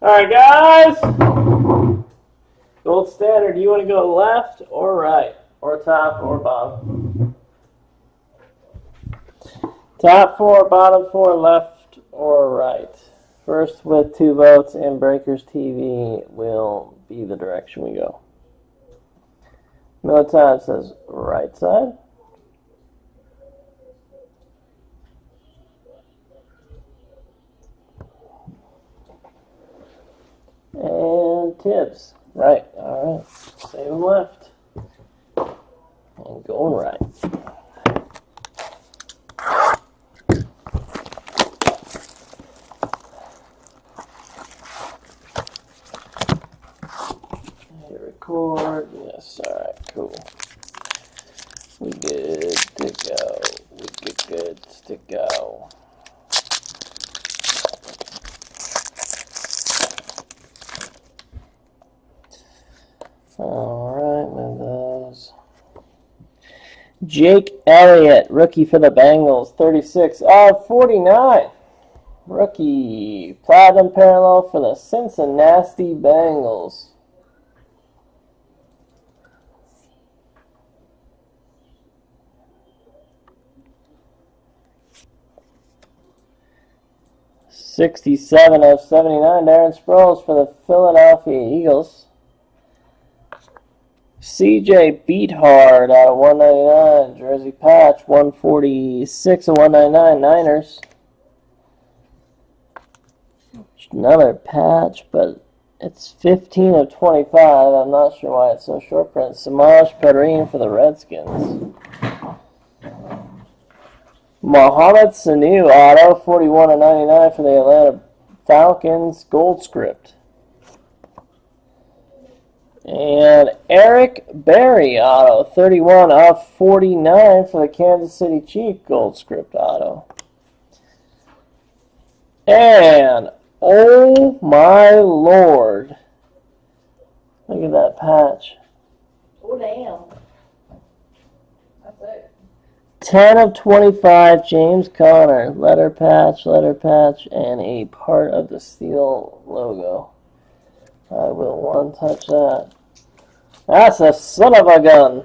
Alright, guys. Gold standard, do you want to go left or right? Or top or bottom? Top 4, bottom 4, left or right? First with 2 votes in Breakers TV will be the direction we go. No time says right side. And Tibbs. Right. All right. Save him left. And going right. Hit record. Yes. All right. Cool. We good to go. We good to go. Alright, move those. Jake Elliott, rookie for the Bengals, 36 of 49. Rookie, platinum parallel for the Cincinnati Bengals. $67 of 79, Darren Sproles for the Philadelphia Eagles. CJ Beathard out of 199, jersey patch, 146 of 199, Niners. Another patch, but it's 15 of 25. I'm not sure why it's so short print. Samaj Perrine for the Redskins. Mohamed Sanu auto, 41 of 99 for the Atlanta Falcons, gold script. And Eric Berry auto, 31 of 49 for the Kansas City Chiefs, gold script auto. And, oh my lord, look at that patch. Oh, damn. That's it. 10 of 25, James Conner, letter patch, and a part of the steel logo. I will one touch that. That's a son of a gun.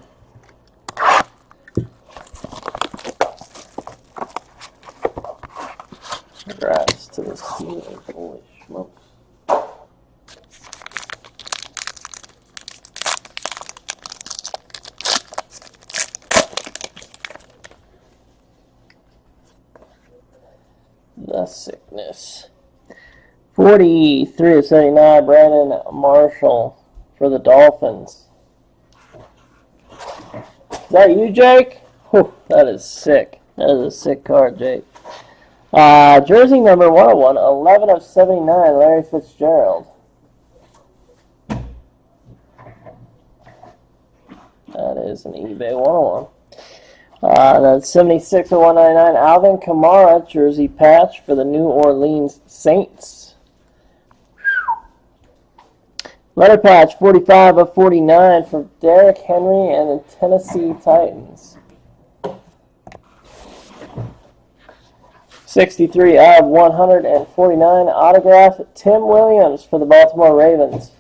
Congrats to this team. Holy smokes. The sickness. 43 of 79, Brandon Marshall for the Dolphins. Is that you, Jake? Whew, that is sick. That is a sick card, Jake. Jersey number 101, 11 of 79, Larry Fitzgerald. That is an eBay 101. That's 76 of 199, Alvin Kamara, jersey patch for the New Orleans Saints. Letter patch, 45 of 49 for Derrick Henry and the Tennessee Titans. 63 of 149, autograph, Tim Williams for the Baltimore Ravens.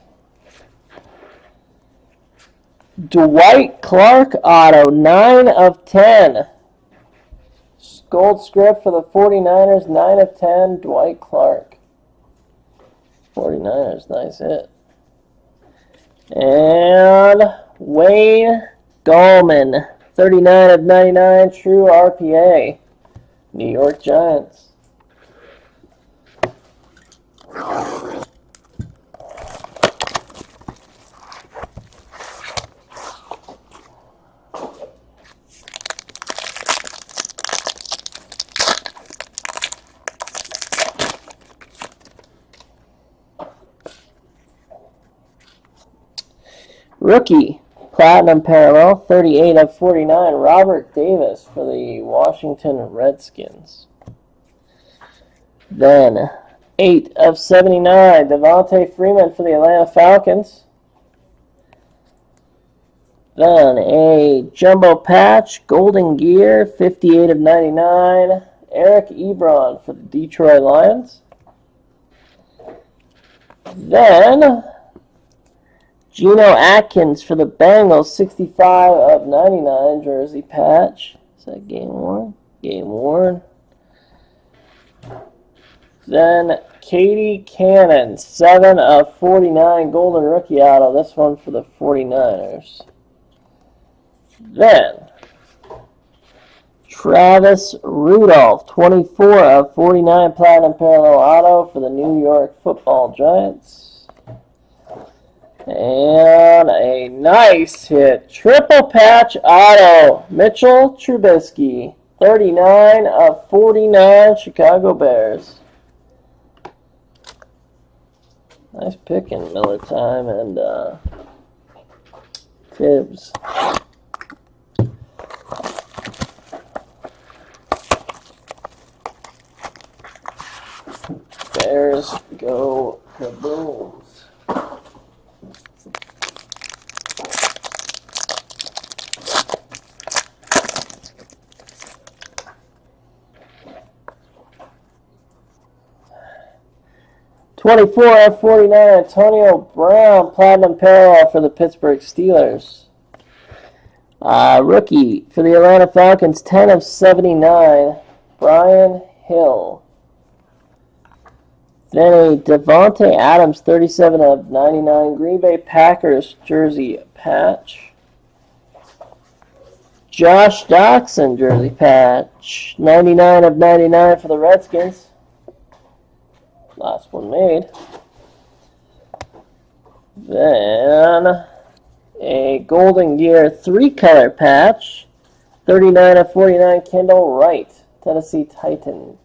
Dwight Clark auto, 9 of 10. Gold script for the 49ers, 9 of 10, Dwight Clark. 49ers, nice hit. And Wayne Gallman, 39 of 99, true RPA, New York Giants. Rookie, platinum parallel, 38 of 49, Robert Davis for the Washington Redskins. Then, 8 of 79, Devontae Freeman for the Atlanta Falcons. Then, a jumbo patch, golden gear, 58 of 99, Eric Ebron for the Detroit Lions. Then, Geno Atkins for the Bengals, 65 of 99 jersey patch. Is that game worn? Game worn. Then, Katie Cannon, 7 of 49 golden rookie auto. This one for the 49ers. Then, Travis Rudolph, 24 of 49 platinum parallel auto for the New York Football Giants. And a nice hit, triple patch auto, Mitchell Trubisky, 39 of 49 Chicago Bears. Nice picking, Miller Time and Tibbs. Bears go kabooms. $24 of 49 Antonio Brown platinum parallel for the Pittsburgh Steelers. Rookie for the Atlanta Falcons, 10 of 79 Brian Hill. Then a Devontae Adams, 37 of 99 Green Bay Packers jersey patch. Josh Doxson jersey patch, 99 of 99 for the Redskins. Last one made. Then a Golden Gear 3-color patch, 39 of 49 Kendall Wright, Tennessee Titans.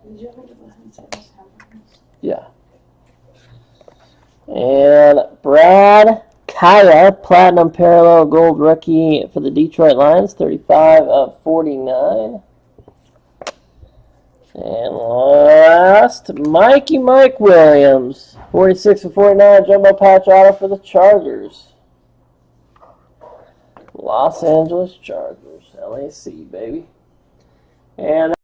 Did you ever get the Hunters? Yeah. And Brad Kaya, platinum parallel gold rookie for the Detroit Lions, 35 of 49. And last, Mike Williams, 46 of 49 jumbo patch auto for the Chargers. Los Angeles Chargers, LAC, baby. And